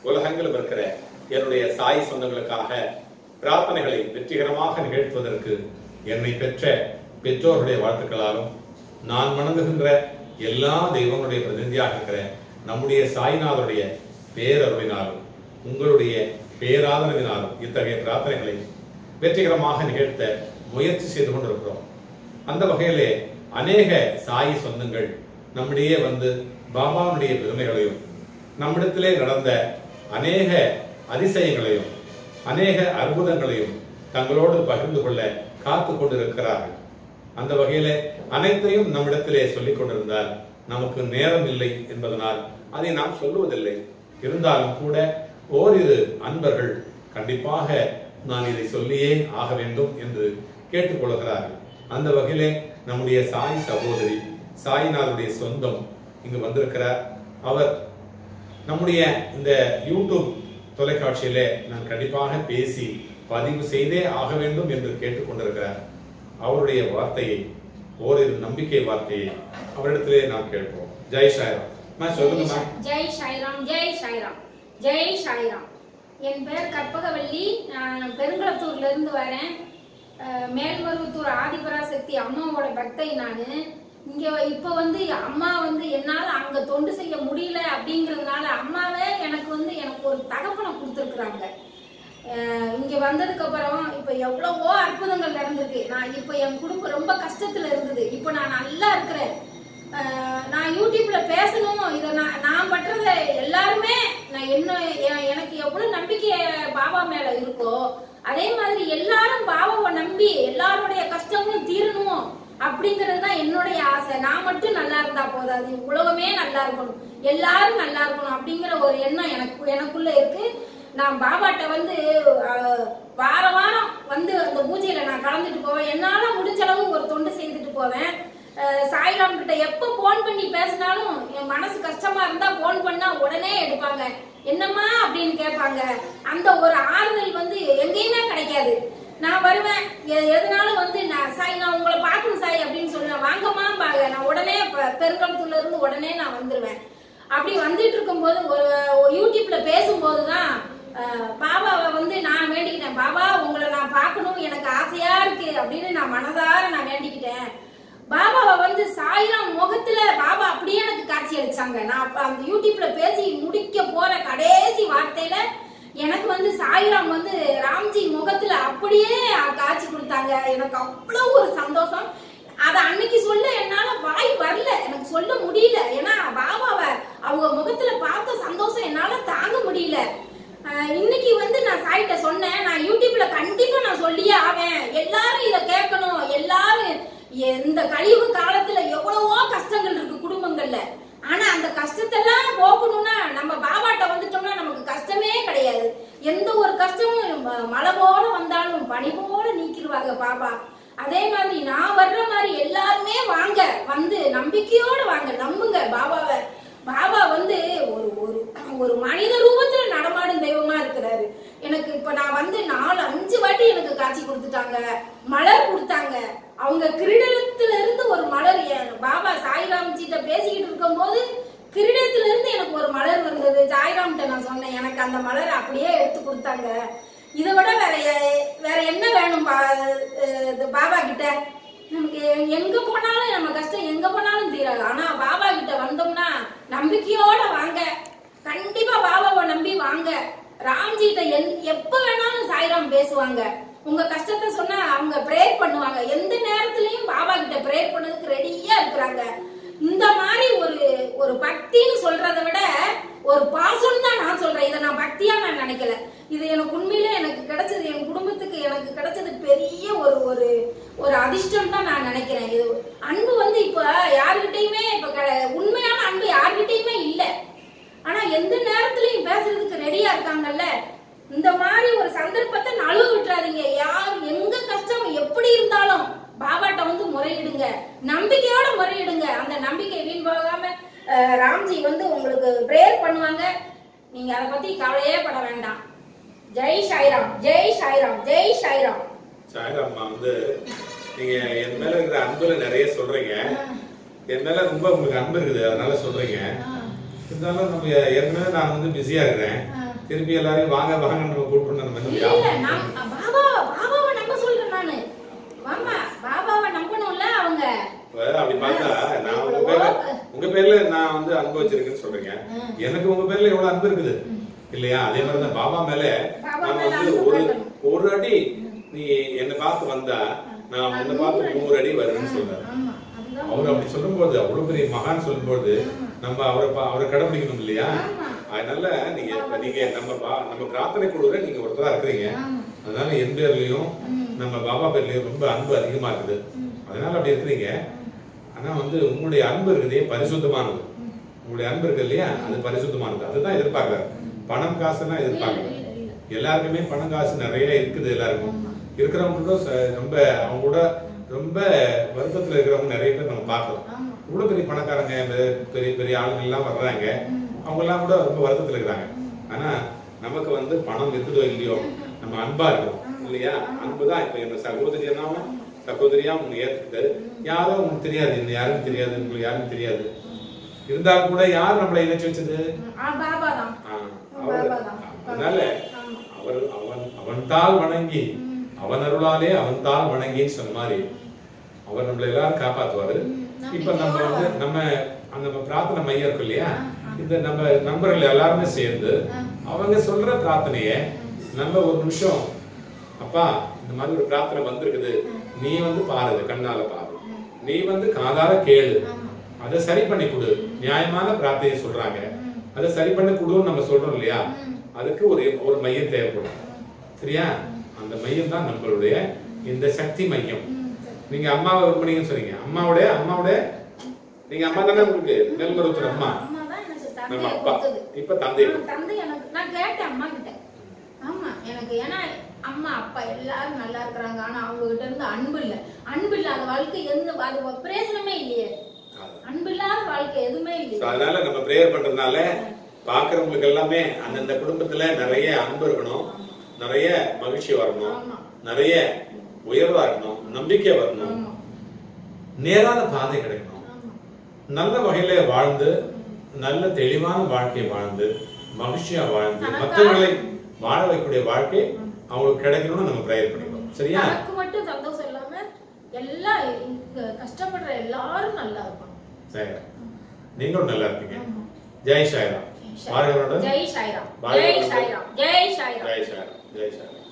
உலகங்களும் இருக்கிற என்னுடைய சாய் சொந்தங்களுக்காக பிரார்த்தனைகளை வெற்றிகரமாக நிகழ்த்துவதற்கு என்னை பெற்ற பெற்றோருடைய வாழ்த்துக்களாலும் நான் வணங்குகின்ற எல்லா தெய்வங்களுடைய பிரதிநிதியாக இருக்கிற நம்முடைய சாய்நாதருடைய பேரருளினாலும் உங்களுடைய பேராதரவினாலும் இத்தகைய பிரார்த்தனைகளை வெற்றிகரமாக நிகழ்த்த முயற்சி செய்து கொண்டிருக்கிறோம். அந்த வகையிலே அநேக சாய் சொந்தங்கள் நம்மிடையே வந்து பாபாவுடைய பெருமைகளையும் நம்மிடத்திலே நடந்த அநேக அதிசயங்களையும் அநேக அற்புதங்களையும் தங்களோடு பகிர்ந்து கொள்ள காத்து கொண்டிருக்கிறார்கள். அந்த வகையிலே அனைத்தையும் நம்மிடத்திலே சொல்லிக் கொண்டிருந்தால் நமக்கு நேரம் இல்லை என்பதனால் அதை நாம் சொல்லுவதில்லை. இருந்தாலும் கூட ஓரிரு அன்பர்கள் கண்டிப்பாக நான் இதை சொல்லியே ஆக வேண்டும் என்று கேட்டுக்கொள்கிறார்கள். அந்த வகையிலே நம்முடைய சாய் சகோதரி சாய்நாதருடைய சொந்தம் இங்கு வந்திருக்கிறார். அவர் நம்முடைய இந்த யூடியூப் தொலைக்காட்சியிலே நான் கண்டிப்பாக பேசி பதிவு செய்தே ஆக வேண்டும் என்று கேட்டுக்கொண்டிருக்கிறார். அவருடைய வார்த்தையை ஓரிரு நம்பிக்கை வார்த்தையை அவரிடத்திலே நாம் கேட்போம். ஜெய் சாய்ராம். சொல்லுங்க. ஜெய் சாய்ராம். ஜெய் சாய்ராம். ஜெய் சாய்ராம். என் பெயர் கற்பகவல்லி. நான் பெருங்குளத்தூர்ல இருந்து வரேன். மேல்மருவத்தூர் ஆதிபராசக்தி அம்மாவோட பக்தை நானு. இங்க இப்ப வந்து அம்மா வந்து என்னால அங்க தொண்டு செய்ய முடியல அப்படிங்கறதுனால அம்மாவே எனக்கு ஒரு தகப்பனை கொடுத்துருக்குறாங்க. இங்க வந்ததுக்கு அப்புறம் இப்ப எவ்வளவோ அற்புதங்கள் நடந்திருக்கு. நான் இப்ப என் குடும்பம் ரொம்ப கஷ்டத்துல இருந்தது. இப்ப நான் நல்லா இருக்கிறேன். நான் யூடியூப்ல பேசணும், இதை நான் பண்றத எல்லாருமே நான் எனக்கு எவ்வளவு நம்பிக்கை பாபா மேல இருக்கோ அதே மாதிரி எல்லாரும் பாபாவை நம்பி எல்லாருடைய கஷ்டங்களும் தீரணும் அப்படிங்கிறது தான் என்னுடைய ஆசை. நான் மட்டும் நல்லா இருந்தா போதாது, உலகமே நல்லா இருக்கணும், எல்லாரும் நல்லா இருக்கணும் அப்படிங்கிற ஒரு எண்ணம் எனக்குள்ள இருக்கு. நான் பாபாட்ட வந்து வாரம் வந்து அந்த பூஜையில நான் கலந்துட்டு போவேன். என்னால முடிஞ்ச அளவு ஒரு தொண்டு செய்துட்டு போவேன். சாய்ராம் கிட்ட எப்ப போன் பண்ணி பேசினாலும் என் மனசு கஷ்டமா இருந்தா போன் பண்ணா உடனே எடுப்பாங்க. என்னம்மா அப்படின்னு கேட்பாங்க. அந்த ஒரு ஆறுதல் வந்து எங்கேயுமே கிடைக்காது. நான் வருவேன், எதுனாலும் வந்து நான் உங்களை பார்க்கணும் சாய் அப்படின்னு சொல்லுவேன். வாங்கம்மா பாங்க, நான் உடனே பெருங்குளத்தூர்ல இருந்து உடனே நான் வந்துருவேன். அப்படி வந்துட்டு இருக்கும் போது ஒரு யூடியூப்ல பேசும்போதுதான் பாபாவை வந்து நான் வேண்டிக்கிட்டேன். பாபா உங்களை நான் பார்க்கணும், எனக்கு ஆசையா இருக்கு அப்படின்னு நான் மனதார நான் வேண்டிக்கிட்டேன். பாபாவை வந்து சாய்ராம் முகத்துல பாபா அப்படியே எனக்கு காட்சி அளிச்சாங்க. நான் அந்த யூடியூப்ல பேசி முடிக்க போற கடைசி வார்த்தையில எனக்கு வந்து சாய்ராம் வந்து ராம்ஜி முகத்துல அப்படியே காட்சி கொடுத்தாங்க. எனக்கு அவ்வளவு ஒரு சந்தோஷம். அத அன்னைக்கு சொல்ல என்னால வாய் வரல, எனக்கு சொல்ல முடியல. ஏன்னா பாபாவை அவங்க முகத்துல பார்த்த சந்தோஷம் என்னால தாங்க முடியல. இன்னைக்கு வந்து நான் சாய்கிட்ட சொன்னேன், நான் யூடியூப்ல கண்டிப்பா நான் சொல்லியே ஆவேன், எல்லாரும் இத கேட்கணும். எல்லாரும் இந்த கழிவு காலத்துல எவ்வளவோ கஷ்டங்கள் இருக்கு குடும்பங்கள்ல. ஆனா அந்த கஷ்டத்தெல்லாம் போக்கணும்னா நம்ம பாபாட்ட வந்துட்டோம்னா நமக்கு கஷ்டமே கிடையாது. எந்த ஒரு கஷ்டமும் மழை போல வந்தாலும் பனி போல நீக்கிடுவாங்க பாபா. அதே மாதிரி நான் வர்ற மாதிரி எல்லாருமே வாங்க, வந்து நம்பிக்கையோட வாங்க, நம்புங்க பாபாவை. பாபா வந்து ஒரு மனித ரூபத்துல நடமாடும் தெய்வமா இருக்கிறாரு. எனக்கு இப்ப நான் வந்து 4-5 வாட்டி எனக்கு காட்சி கொடுத்துட்டாங்க, மலர் கொடுத்தாங்க. அவங்க கிரீடத்துல இருந்து ஒரு மலர் பாபா சாய்ராம்ஜிட்ட பேசிக்கிட்டு இருக்கும் போது கிரீடத்துல இருந்து எனக்கு ஒரு மலர் வந்தது. சாய்ராம்கிட்ட நான் சொன்னேன், எனக்கு அந்த மலர் அப்படியே எடுத்து கொடுத்தாங்க. இதை விட வேற என்ன வேணும் பாபா கிட்ட? நமக்கு எங்க போனாலும் நம்ம கஷ்டம் எங்க போனாலும் தீராது. ஆனா பாபா கிட்ட வந்தோம்னா நம்பிக்கையோட வாங்க, கண்டிப்பா பாபாவை நம்பி வாங்க. ராம்ஜிட்ட எப்ப வேணாலும் சாய்ராம் பேசுவாங்க. உங்க கஷ்டத்தை சொன்னா அவங்க பிரேயர் பண்ணுவாங்க. எந்த நேரத்திலயும் பாபா கிட்ட பிரேயர் பண்ணதுக்கு ரெடியா இருக்கிறாங்க. இந்த மாதிரி ஒரு பக்தின்னு சொல்றதை விட ஒரு பாசம் தான் நான் சொல்றேன். இதை நான் பக்தியா நான் நினைக்கல. இது எனக்கு உண்மையிலே எனக்கு கிடைச்சது, என் குடும்பத்துக்கு எனக்கு கிடைச்சது பெரிய ஒரு அதிர்ஷ்டம் தான் நான் நினைக்கிறேன். இது அன்பு வந்து இப்ப யாருகிட்டயுமே உண்மையான அன்பு யாருகிட்டயுமே இல்ல. ஆனா எந்த நேரத்திலயும் பேசுறதுக்கு ரெடியா இருக்காங்கல்ல. இந்த மாதிரி ஒரு சந்தர்ப்பத்தை நழுவ விட்டுறாதீங்க. யார் எங்க கஷ்டம் எப்படி இருந்தாலும் பாபாட்ட வந்து முறையிடுங்க, நம்பிக்கையோட முறையிடுங்க. அந்த நம்பிக்கை வீண் போகாம ராம்ஜி வந்து உங்களுக்கு பிரேயர் பண்ணுவாங்க. நீங்க அதை பத்தி கவலையே பட வேண்டாம். ஜெய் சாய்ராம். ஜெய் சாய்ராம். ஜெய் சாய்ராம். சாய்ராம் வந்து நீங்க என் மேல இருக்கிற அன்புல நிறைய சொல்றீங்க. என் மேல ரொம்ப உங்களுக்கு அன்பு இருக்குது, அதனால சொல்றீங்க. இருந்தாலும் நம்ம ஏற்கனவே நான் வந்து பிஸியா இருக்கிறேன். திருப்பி எல்லாரையும் வாங்க வாங்க நம்ம கூப்பிட்டு நம்ம அப்படி பார்த்தா நான் உங்க பேர்ல நான் வந்து அன்பு வச்சிருக்கேன்னு சொல்றீங்க. எனக்கு உங்க பேர்ல எவ்வளவு அன்பு இருக்குது இல்லையா? அதே மாதிரிதான் பாபா மேல நம்ம வந்து ஒரு அடி நீ என்ன பார்த்து வந்தா நான் உன்னை பார்த்து 100 அடி வருவேன்னு சொல்றாரு. அவர் அப்படி சொல்லும் போது, அவ்வளவு பெரிய மகான் சொல்லும் போது நம்ம அவரை கடைபிடிக்கணும் இல்லையா? அதனால நீங்க நம்ம பிரார்த்தனை குழுல நீங்க ஒருத்தரா இருக்கிறீங்க. அதனால என் பேர்லயும் நம்ம பாபா பேர்லயும் ரொம்ப அன்பு அதிகமா இருக்குது. அதனால அப்படி இருக்கிறீங்க. ஆனா வந்து உங்களுடைய அன்பு இருக்குதே பரிசுத்தமானது. உங்களுடைய அன்பு இருக்கு இல்லையா, அது பரிசுத்தமானது. அதுதான் எதிர்பார்க்கறாரு. பணம் காசுன்னா எதிர்பார்க்கல. எல்லாருக்குமே பணம் காசு நிறைய இருக்குது. எல்லாருக்கும் இருக்கிறவங்களும் ரொம்ப அவங்க கூட ரொம்ப வருத்தத்துல இருக்கிறவங்க நிறைய பேர் நம்ம பார்க்கலாம். இவ்வளவு பெரிய பணக்காரங்க பெரிய பெரிய ஆளுங்க எல்லாம் வர்றாங்க, அவங்க எல்லாம் கூட ரொம்ப வருத்தத்துல இருக்கிறாங்க. ஆனா நமக்கு வந்து பணம் இருக்குதோ இல்லையோ நம்ம அன்பா இருக்கணும் இல்லையா? அன்புதான். இப்ப என்ன சகோதரியா உங்களுக்கு ஏத்துக்கிட்டு யாரோ உங்களுக்கு தெரியாது, இன்னும் யாரும் தெரியாது, உங்களுக்கு யாரும் தெரியாது, இருந்தாலும் கூட யார் நம்மளை இணைச்சு வச்சது? அதனால அவன் தாள் வணங்கி அவன் அருளாலே அவன் தாள் வணங்கின்னு சொன்ன மாதிரி அவர் நம்மளை எல்லாரும் காப்பாத்துவாரு. இப்ப நம்ம வந்து நம்ம பிரார்த்தனை மையம் இருக்கு இல்லையா, இந்த நம்ம நண்பர்கள் எல்லாருமே சேர்ந்து அவங்க சொல்ற பிரார்த்தனைய நம்ம ஒரு நிமிஷம், அப்பா இந்த மாதிரி ஒரு பிரார்த்தனை வந்திருக்குது, நீ வந்து பாரு, கண்ணால பாரு, நீ வந்து காதால கேளு, அதை சரி பண்ணி கொடு. நியாயமான பிரார்த்தனையை சொல்றாங்க, அதை சரி பண்ணி கொடுன்னு நம்ம சொல்றோம் இல்லையா? அதுக்கு ஒரு மையம் தேவைப்படும். சரியா? அந்த மையம் தான் நம்மளுடைய இந்த சக்தி மையம். நீங்க அம்மாவை விரும்புனீங்கன்னு சொன்னீங்க. அம்மாவோட நீங்க அம்மா தானே உங்களுக்கு மேல்மருவத்தூர் அம்மா. நம்ம அப்பா இப்ப தந்தை எனக்கு நான் கேட்டேன் அம்மா கிட்ட. ஆமா எனக்கு ஏன்னா அம்மா அப்பா எல்லாரும் நல்லா இருக்கிறாங்க. ஆனா அவங்க கிட்ட இருந்து அன்பு இல்லாத வாழ்க்கை அது பிரயோஜனமே இல்லையே. அன்பு இல்லாத வாழ்க்கை எதுவுமே இல்லை. அதனால நம்ம பிரேயர் பண்றதுனால பாக்குறவங்களுக்கு எல்லாமே அந்தந்த குடும்பத்துல நிறைய அன்பு இருக்கணும், நிறைய மகிழ்ச்சி வரணும், நிறைய உயர்வா இருக்கணும், நம்பிக்கை வரணும், நேரான பாதை கிடைக்கணும், நல்ல வகையில வாழ்ந்து நல்ல தெளிவான வாழ்க்கை வாழ்ந்து மகிழ்ச்சியா வாழ்ந்து மற்றவர்களை வாழ வைக்கக்கூடிய வாழ்க்கை அவங்களுக்கு கிடைக்கணும்னு நம்ம பிரேயர் பண்ணிக்கணும். சரியா? எனக்கு மட்டும் சந்தோஷம் இல்லாம எல்லா கஷ்டப்படுற எல்லாரும் நல்லா இருப்பாங்க. சரி, நீங்களும் நல்லா இருப்பீங்க. ஜெய் சாய்ராம். ஜெய் சாய்ராம். ஜெய் சாய்ராம். ஜெய் சாய்ராம். ஜெய் சாய்ராம். ஜெய் சாய்ராம்.